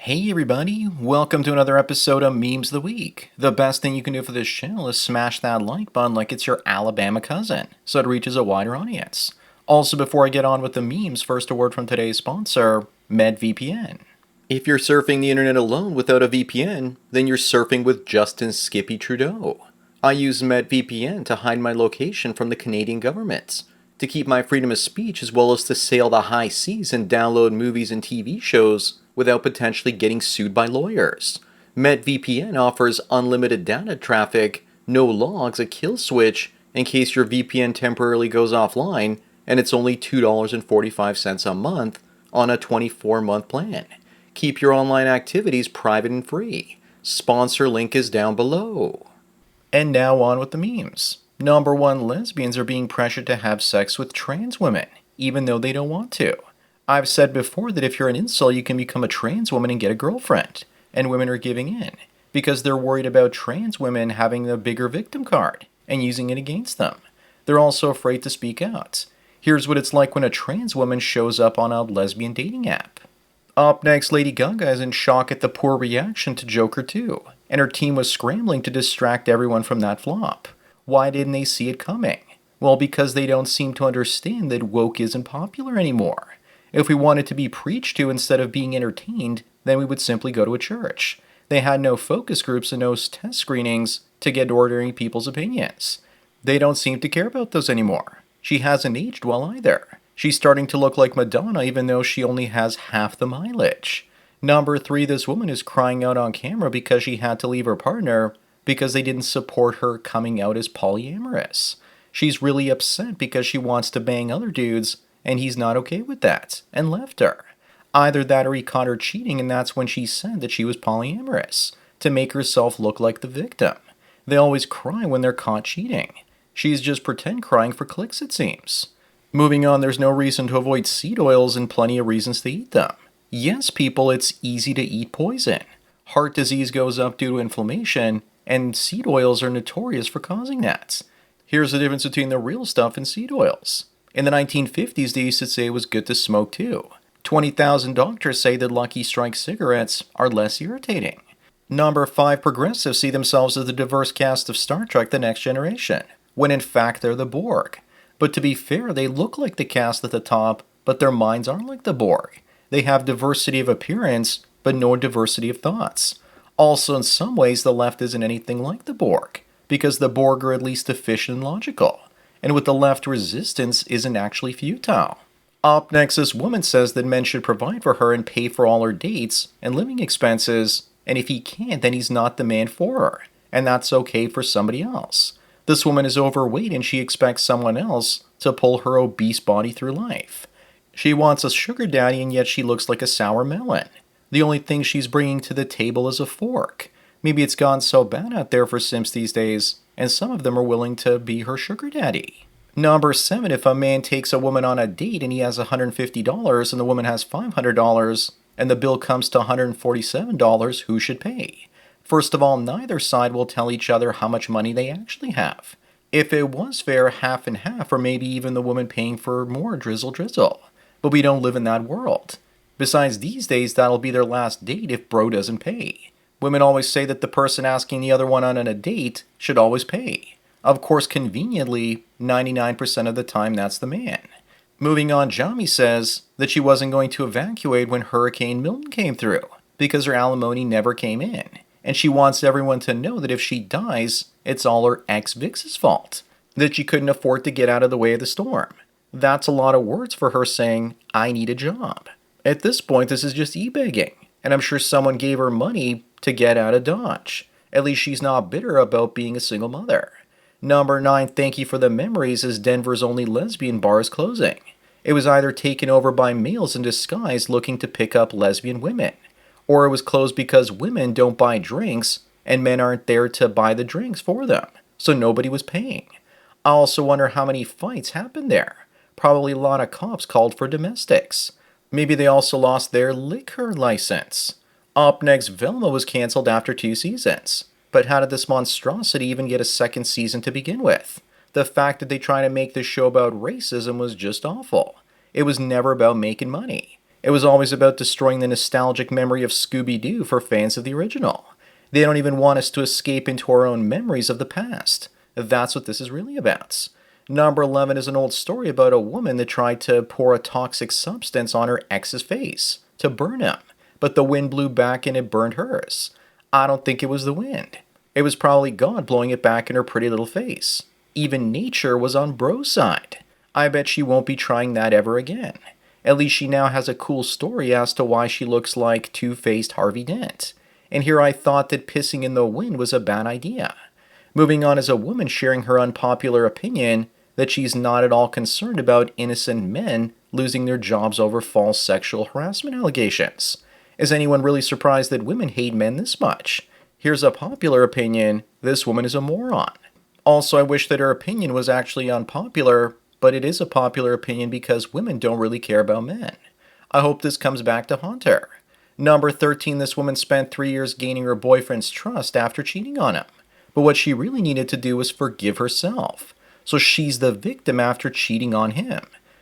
Hey everybody, welcome to another episode of Memes of the Week. The best thing you can do for this channel is smash that like button like it's your Alabama cousin, so it reaches a wider audience. Also, before I get on with the memes, first a word from today's sponsor, MedVPN. If you're surfing the internet alone without a VPN, then you're surfing with Justin Skippy Trudeau. I use MedVPN to hide my location from the Canadian government, to keep my freedom of speech as well as to sail the high seas and download movies and TV shows without potentially getting sued by lawyers. MetVPN offers unlimited data traffic, no logs, a kill switch in case your VPN temporarily goes offline, and it's only $2.45 a month on a 24-month plan. Keep your online activities private and free. Sponsor link is down below. And now on with the memes. Number one, lesbians are being pressured to have sex with trans women, even though they don't want to. I've said before that if you're an incel, you can become a trans woman and get a girlfriend. And women are giving in, because they're worried about trans women having the bigger victim card and using it against them. They're also afraid to speak out. Here's what it's like when a trans woman shows up on a lesbian dating app. Up next, Lady Gaga is in shock at the poor reaction to Joker 2, and her team was scrambling to distract everyone from that flop. Why didn't they see it coming? Well, because they don't seem to understand that woke isn't popular anymore. If we wanted to be preached to instead of being entertained, then we would simply go to a church. They had no focus groups and no test screenings to get ordinary people's opinions. They don't seem to care about those anymore. She hasn't aged well either. She's starting to look like Madonna even though she only has half the mileage. Number 3, this woman is crying out on camera because she had to leave her partner because they didn't support her coming out as polyamorous. She's really upset because she wants to bang other dudes and he's not okay with that, and left her. Either that or he caught her cheating and that's when she said that she was polyamorous, to make herself look like the victim. They always cry when they're caught cheating. She's just pretend crying for clicks, it seems. Moving on, there's no reason to avoid seed oils and plenty of reasons to eat them. Yes, people, it's easy to eat poison. Heart disease goes up due to inflammation, and seed oils are notorious for causing that. Here's the difference between the real stuff and seed oils. In the 1950s, they used to say it was good to smoke too. 20,000 doctors say that Lucky Strike cigarettes are less irritating. Number 5, progressives see themselves as the diverse cast of Star Trek The Next Generation, when in fact they're the Borg. But to be fair, they look like the cast at the top, but their minds aren't like the Borg. They have diversity of appearance, but no diversity of thoughts. Also, in some ways, the left isn't anything like the Borg, because the Borg are at least efficient and logical. And with the left, resistance isn't actually futile. Up next, this woman says that men should provide for her and pay for all her dates and living expenses, and if he can't, then he's not the man for her, and that's okay for somebody else. This woman is overweight and she expects someone else to pull her obese body through life. She wants a sugar daddy and yet she looks like a sour melon. The only thing she's bringing to the table is a fork. Maybe it's gone so bad out there for simps these days, and some of them are willing to be her sugar daddy. Number 7, if a man takes a woman on a date and he has $150 and the woman has $500 and the bill comes to $147, who should pay? First of all, neither side will tell each other how much money they actually have. If it was fair, half and half, or maybe even the woman paying for more drizzle. But we don't live in that world. Besides, these days, that'll be their last date if bro doesn't pay. Women always say that the person asking the other one on a date should always pay. Of course, conveniently, 99% of the time that's the man. Moving on, Jami says that she wasn't going to evacuate when Hurricane Milton came through, because her alimony never came in. And she wants everyone to know that if she dies, it's all her ex-Vix's fault, that she couldn't afford to get out of the way of the storm. That's a lot of words for her saying, I need a job. At this point, this is just e-begging, and I'm sure someone gave her money to get out of Dodge. At least she's not bitter about being a single mother. Number 9, thank you for the memories, as Denver's only lesbian bar is closing. It was either taken over by males in disguise looking to pick up lesbian women, or it was closed because women don't buy drinks and men aren't there to buy the drinks for them, so nobody was paying. I also wonder how many fights happened there. Probably a lot of cops called for domestics. Maybe they also lost their liquor license. Up next, Velma was cancelled after 2 seasons. But how did this monstrosity even get a second season to begin with? The fact that they tried to make this show about racism was just awful. It was never about making money. It was always about destroying the nostalgic memory of Scooby-Doo for fans of the original. They don't even want us to escape into our own memories of the past. That's what this is really about. Number 11 is an old story about a woman that tried to pour a toxic substance on her ex's face to burn him, but the wind blew back and it burned hers. I don't think it was the wind. It was probably God blowing it back in her pretty little face. Even nature was on Bro's side. I bet she won't be trying that ever again. At least she now has a cool story as to why she looks like two-faced Harvey Dent. And here I thought that pissing in the wind was a bad idea. Moving on is a woman sharing her unpopular opinion that she's not at all concerned about innocent men losing their jobs over false sexual harassment allegations. Is anyone really surprised that women hate men this much? Here's a popular opinion: this woman is a moron. Also, I wish that her opinion was actually unpopular, but it is a popular opinion because women don't really care about men. I hope this comes back to haunt her. Number 13, this woman spent 3 years gaining her boyfriend's trust after cheating on him. But what she really needed to do was forgive herself. So she's the victim after cheating on him.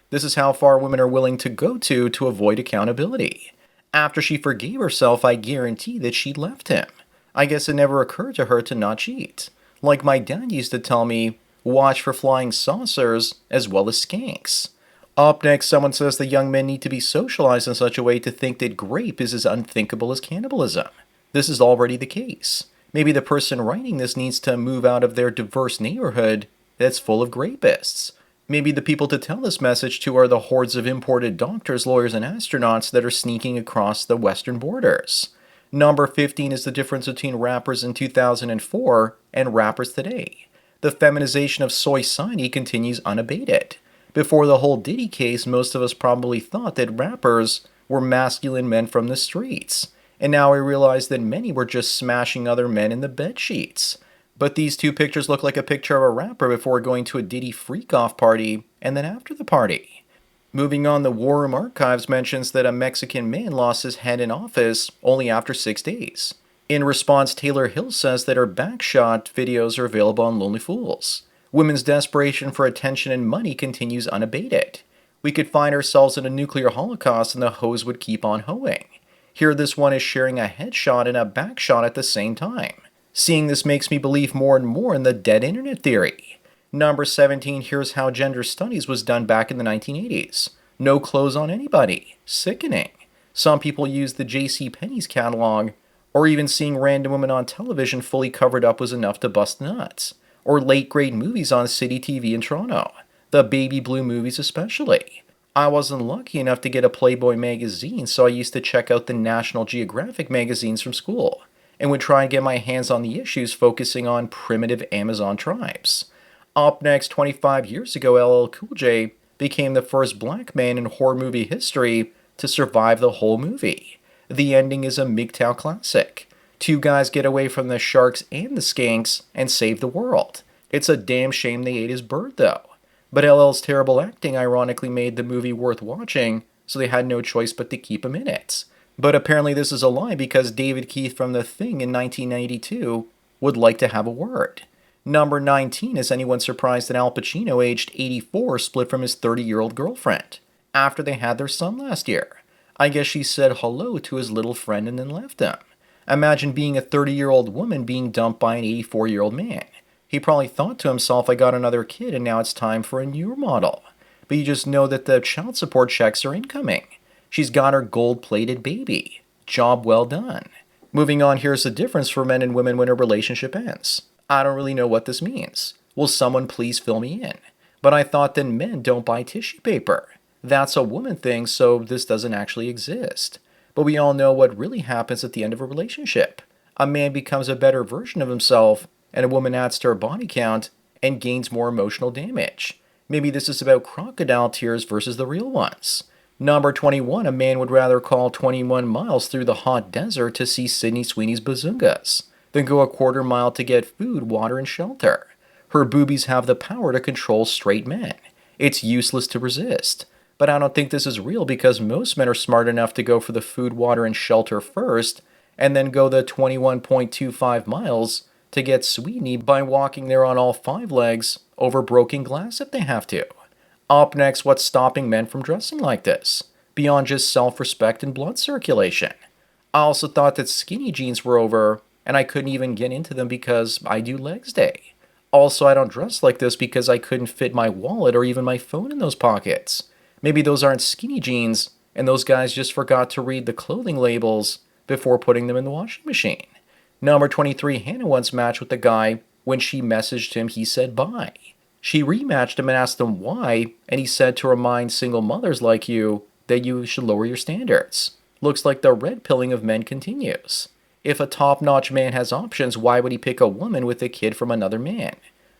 This is how far women are willing to go to avoid accountability. After she forgave herself, I guarantee that she left him. I guess it never occurred to her to not cheat. Like my dad used to tell me, watch for flying saucers as well as skanks. Up next, someone says that young men need to be socialized in such a way to think that grape is as unthinkable as cannibalism. This is already the case. Maybe the person writing this needs to move out of their diverse neighborhood that's full of grapists. Maybe the people to tell this message to are the hordes of imported doctors, lawyers, and astronauts that are sneaking across the western borders. Number 15 is the difference between rappers in 2004 and rappers today. The feminization of soy society continues unabated. Before the whole Diddy case, most of us probably thought that rappers were masculine men from the streets. And now I realize that many were just smashing other men in the bed sheets. But these two pictures look like a picture of a rapper before going to a Diddy freak-off party and then after the party. Moving on, the War Room Archives mentions that a Mexican man lost his head in office only after 6 days. In response, Taylor Hill says that her backshot videos are available on Lonely Fools. Women's desperation for attention and money continues unabated. We could find ourselves in a nuclear holocaust and the hose would keep on hoeing. Here this one is sharing a headshot and a backshot at the same time. Seeing this makes me believe more and more in the dead internet theory. Number 17, here's how gender studies was done back in the 1980s. No clothes on anybody. Sickening. Some people used the JCPenney's catalog, or even seeing random women on television fully covered up was enough to bust nuts. Or late-grade movies on City TV in Toronto. The baby blue movies especially. I wasn't lucky enough to get a Playboy magazine, so I used to check out the National Geographic magazines from school, and would try and get my hands on the issues focusing on primitive Amazon tribes. Up next, 25 years ago, LL Cool J became the first black man in horror movie history to survive the whole movie. The ending is a MGTOW classic. Two guys get away from the sharks and the skanks and save the world. It's a damn shame they ate his bird, though. But LL's terrible acting ironically made the movie worth watching, so they had no choice but to keep him in it. But apparently this is a lie because David Keith from The Thing in 1992 would like to have a word. Number 19, is anyone surprised that Al Pacino, aged 84, split from his 30-year-old girlfriend after they had their son last year? I guess she said hello to his little friend and then left him. Imagine being a 30-year-old woman being dumped by an 84-year-old man. He probably thought to himself, I got another kid and now it's time for a newer model. But you just know that the child support checks are incoming. She's got her gold-plated baby. Job well done. Moving on, here's the difference for men and women when a relationship ends. I don't really know what this means. Will someone please fill me in? But I thought that men don't buy tissue paper. That's a woman thing, so this doesn't actually exist. But we all know what really happens at the end of a relationship. A man becomes a better version of himself, and a woman adds to her body count and gains more emotional damage. Maybe this is about crocodile tears versus the real ones. Number 21, a man would rather call 21 miles through the hot desert to see Sydney Sweeney's bazungas than go a quarter mile to get food, water, and shelter. Her boobies have the power to control straight men. It's useless to resist. But I don't think this is real because most men are smart enough to go for the food, water, and shelter first, and then go the 21.25 miles to get Sweeney by walking there on all 5 legs over broken glass if they have to. Up next, what's stopping men from dressing like this? beyond just self-respect and blood circulation. I also thought that skinny jeans were over, and I couldn't even get into them because I do legs day. Also, I don't dress like this because I couldn't fit my wallet or even my phone in those pockets. Maybe those aren't skinny jeans, and those guys just forgot to read the clothing labels before putting them in the washing machine. Number 23, Hannah once matched with the guy. When she messaged him, he said bye. She rematched him and asked him why, and he said to remind single mothers like you that you should lower your standards. Looks like the red pilling of men continues. If a top-notch man has options, why would he pick a woman with a kid from another man?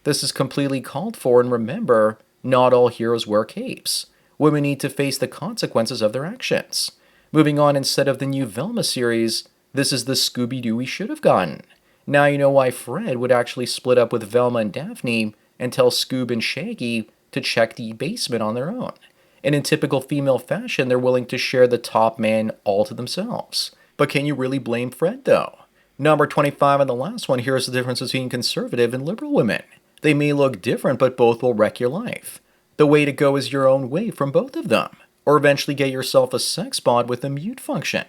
This is completely called for, and remember, not all heroes wear capes. Women need to face the consequences of their actions. Moving on, instead of the new Velma series, this is the Scooby-Doo we should have gotten. Now you know why Fred would actually split up with Velma and Daphne and tell Scoob and Shaggy to check the basement on their own. And in typical female fashion, they're willing to share the top man all to themselves. But can you really blame Fred, though? Number 25 and the last one, here's the difference between conservative and liberal women. They may look different, but both will wreck your life. The way to go is your own way from both of them. Or eventually get yourself a sex bot with a mute function.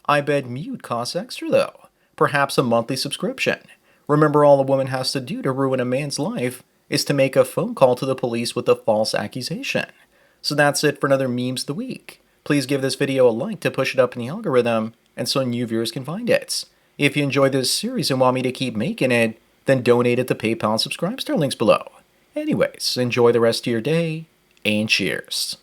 I bet mute costs extra, though. Perhaps a monthly subscription. Remember, all a woman has to do to ruin a man's life is to make a phone call to the police with a false accusation. So that's it for another Memes of the Week. Please give this video a like to push it up in the algorithm and so new viewers can find it. If you enjoyed this series and want me to keep making it, then donate at the PayPal and subscribe star links below. Anyways, enjoy the rest of your day, and cheers.